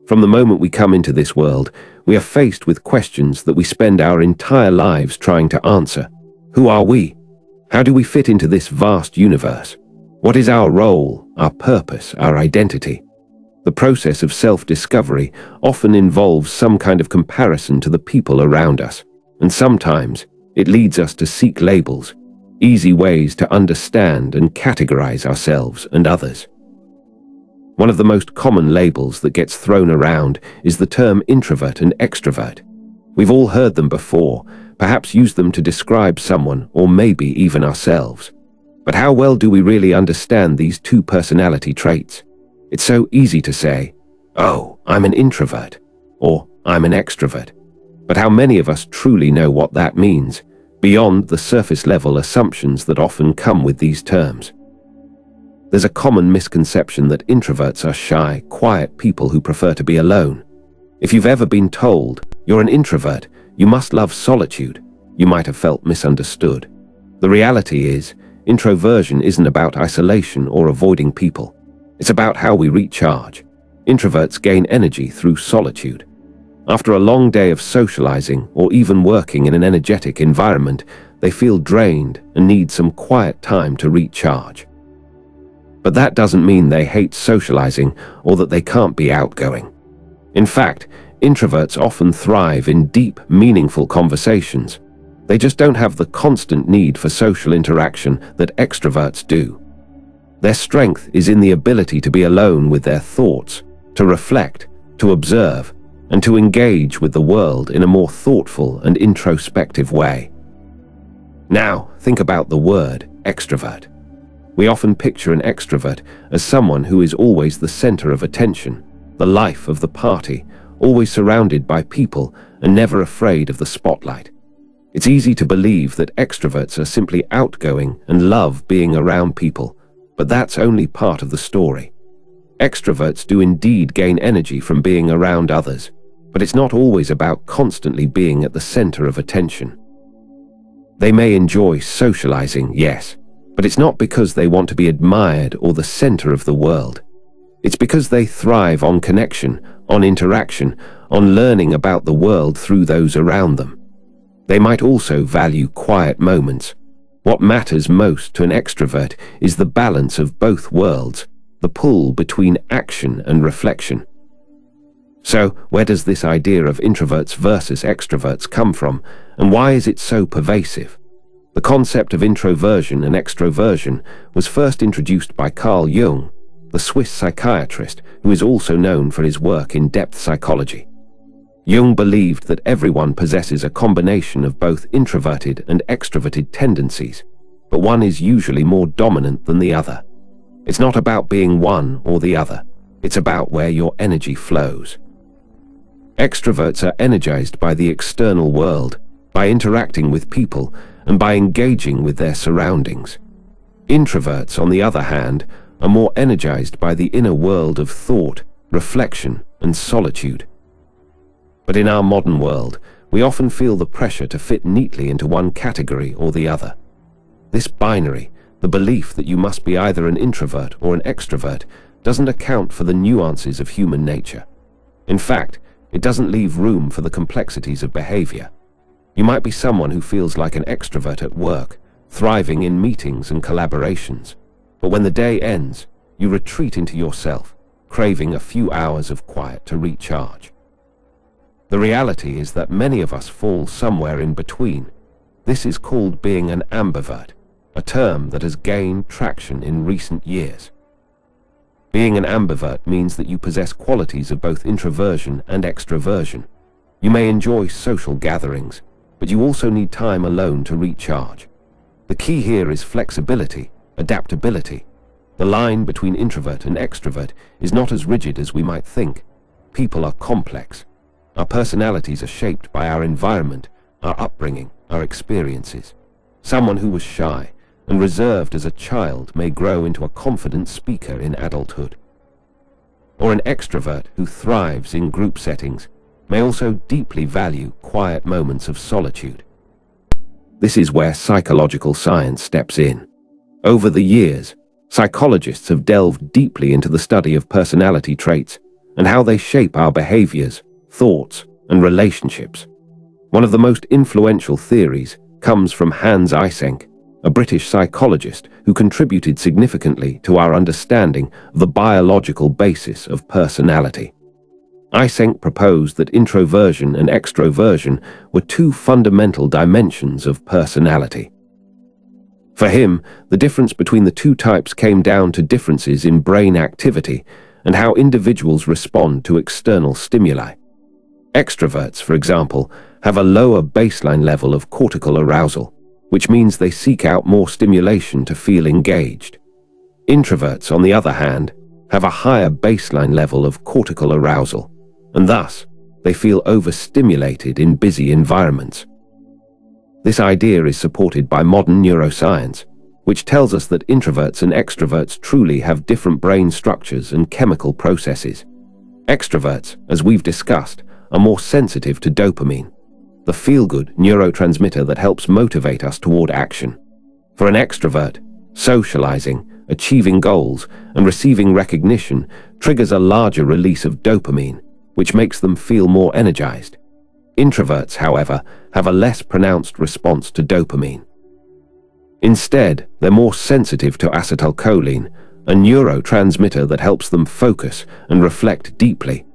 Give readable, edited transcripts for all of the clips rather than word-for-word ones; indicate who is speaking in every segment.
Speaker 1: From the moment we come into this world, we are faced with questions that we spend our entire lives trying to answer. Who are we? How do we fit into this vast universe? What is our role, our purpose, our identity? The process of self-discovery often involves some kind of comparison to the people around us, and sometimes it leads us to seek labels, easy ways to understand and categorize ourselves and others. One of the most common labels that gets thrown around is the term introvert and extrovert. We've all heard them before, perhaps used them to describe someone or maybe even ourselves. But how well do we really understand these two personality traits? It's so easy to say, "Oh, I'm an introvert," or "I'm an extrovert." But how many of us truly know what that means, beyond the surface-level assumptions that often come with these terms? There's a common misconception that introverts are shy, quiet people who prefer to be alone. If you've ever been told, "You're an introvert, you must love solitude," you might have felt misunderstood. The reality is, introversion isn't about isolation or avoiding people. It's about how we recharge. Introverts gain energy through solitude. After a long day of socializing or even working in an energetic environment, they feel drained and need some quiet time to recharge. But that doesn't mean they hate socializing or that they can't be outgoing. In fact, introverts often thrive in deep, meaningful conversations. They just don't have the constant need for social interaction that extroverts do. Their strength is in the ability to be alone with their thoughts, to reflect, to observe, and to engage with the world in a more thoughtful and introspective way. Now, think about the word extrovert. We often picture an extrovert as someone who is always the center of attention, the life of the party, always surrounded by people and never afraid of the spotlight. It's easy to believe that extroverts are simply outgoing and love being around people, but that's only part of the story. Extroverts do indeed gain energy from being around others, but it's not always about constantly being at the center of attention. They may enjoy socializing, yes, but it's not because they want to be admired or the center of the world. It's because they thrive on connection, on interaction, on learning about the world through those around them. They might also value quiet moments. What matters most to an extrovert is the balance of both worlds, the pull between action and reflection. So, where does this idea of introverts versus extroverts come from, and why is it so pervasive? The concept of introversion and extroversion was first introduced by Carl Jung, the Swiss psychiatrist who is also known for his work in depth psychology. Jung believed that everyone possesses a combination of both introverted and extroverted tendencies, but one is usually more dominant than the other. It's not about being one or the other, it's about where your energy flows. Extroverts are energized by the external world, by interacting with people, and by engaging with their surroundings. Introverts, on the other hand, are more energized by the inner world of thought, reflection, and solitude. But in our modern world, we often feel the pressure to fit neatly into one category or the other. This binary, the belief that you must be either an introvert or an extrovert, doesn't account for the nuances of human nature. In fact, it doesn't leave room for the complexities of behavior. You might be someone who feels like an extrovert at work, thriving in meetings and collaborations. But when the day ends, you retreat into yourself, craving a few hours of quiet to recharge. The reality is that many of us fall somewhere in between. This is called being an ambivert, a term that has gained traction in recent years. Being an ambivert means that you possess qualities of both introversion and extroversion. You may enjoy social gatherings, but you also need time alone to recharge. The key here is flexibility, adaptability. The line between introvert and extrovert is not as rigid as we might think. People are complex. Our personalities are shaped by our environment, our upbringing, our experiences. Someone who was shy and reserved as a child may grow into a confident speaker in adulthood. Or an extrovert who thrives in group settings may also deeply value quiet moments of solitude. This is where psychological science steps in. Over the years, psychologists have delved deeply into the study of personality traits, and how they shape our behaviors, thoughts, and relationships. One of the most influential theories comes from Hans Eysenck, a British psychologist who contributed significantly to our understanding of the biological basis of personality. Eysenck proposed that introversion and extroversion were two fundamental dimensions of personality. For him, the difference between the two types came down to differences in brain activity and how individuals respond to external stimuli. Extroverts, for example, have a lower baseline level of cortical arousal, which means they seek out more stimulation to feel engaged. Introverts, on the other hand, have a higher baseline level of cortical arousal, and thus, they feel overstimulated in busy environments. This idea is supported by modern neuroscience, which tells us that introverts and extroverts truly have different brain structures and chemical processes. Extroverts, as we've discussed, are more sensitive to dopamine, the feel-good neurotransmitter that helps motivate us toward action. For an extrovert, socializing, achieving goals, and receiving recognition triggers a larger release of dopamine, which makes them feel more energized. Introverts, however, have a less pronounced response to dopamine. Instead, they're more sensitive to acetylcholine, a neurotransmitter that helps them focus and reflect deeply.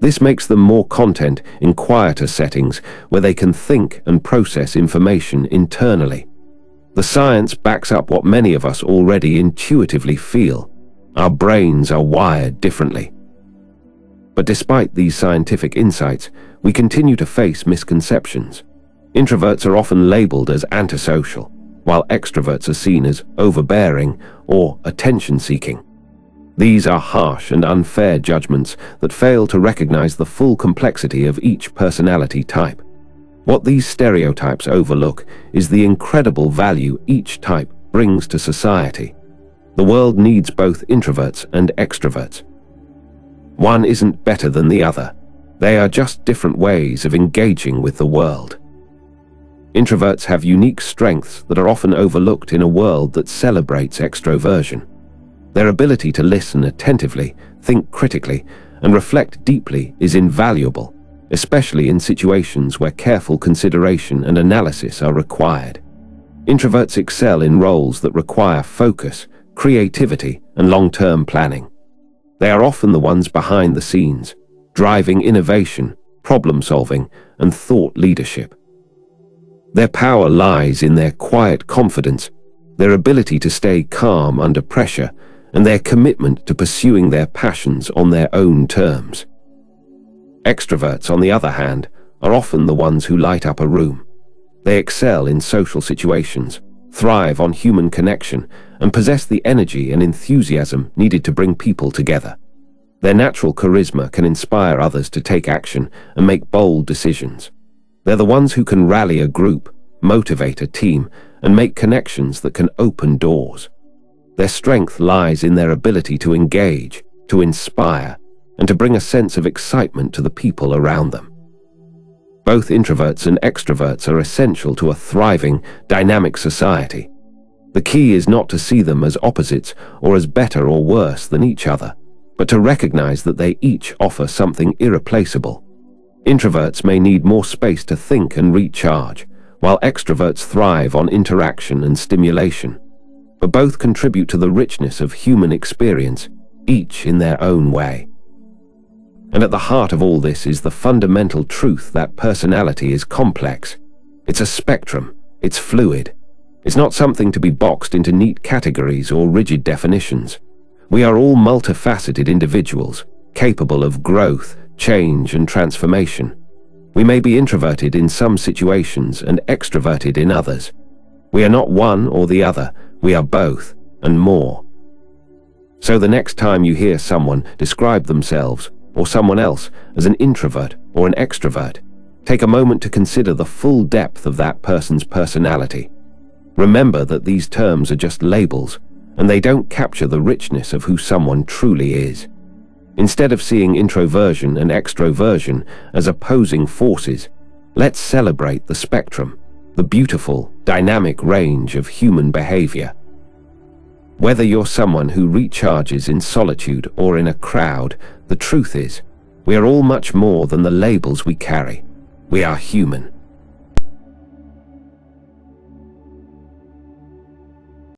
Speaker 1: This makes them more content in quieter settings where they can think and process information internally. The science backs up what many of us already intuitively feel. Our brains are wired differently. But despite these scientific insights, we continue to face misconceptions. Introverts are often labeled as antisocial, while extroverts are seen as overbearing or attention-seeking. These are harsh and unfair judgments that fail to recognize the full complexity of each personality type. What these stereotypes overlook is the incredible value each type brings to society. The world needs both introverts and extroverts. One isn't better than the other. They are just different ways of engaging with the world. Introverts have unique strengths that are often overlooked in a world that celebrates extroversion. Their ability to listen attentively, think critically, and reflect deeply is invaluable, especially in situations where careful consideration and analysis are required. Introverts excel in roles that require focus, creativity, and long-term planning. They are often the ones behind the scenes, driving innovation, problem-solving, and thought leadership. Their power lies in their quiet confidence, their ability to stay calm under pressure, and their commitment to pursuing their passions on their own terms. Extroverts, on the other hand, are often the ones who light up a room. They excel in social situations, thrive on human connection, and possess the energy and enthusiasm needed to bring people together. Their natural charisma can inspire others to take action and make bold decisions. They're the ones who can rally a group, motivate a team, and make connections that can open doors. Their strength lies in their ability to engage, to inspire, and to bring a sense of excitement to the people around them. Both introverts and extroverts are essential to a thriving, dynamic society. The key is not to see them as opposites or as better or worse than each other, but to recognize that they each offer something irreplaceable. Introverts may need more space to think and recharge, while extroverts thrive on interaction and stimulation. But both contribute to the richness of human experience, each in their own way. And at the heart of all this is the fundamental truth that personality is complex. It's a spectrum, it's fluid. It's not something to be boxed into neat categories or rigid definitions. We are all multifaceted individuals, capable of growth, change, and transformation. We may be introverted in some situations and extroverted in others. We are not one or the other, we are both, and more. So the next time you hear someone describe themselves or someone else as an introvert or an extrovert, take a moment to consider the full depth of that person's personality. Remember that these terms are just labels, and they don't capture the richness of who someone truly is. Instead of seeing introversion and extroversion as opposing forces, let's celebrate the spectrum, the beautiful, dynamic range of human behavior. Whether you're someone who recharges in solitude or in a crowd, the truth is, we are all much more than the labels we carry. We are human.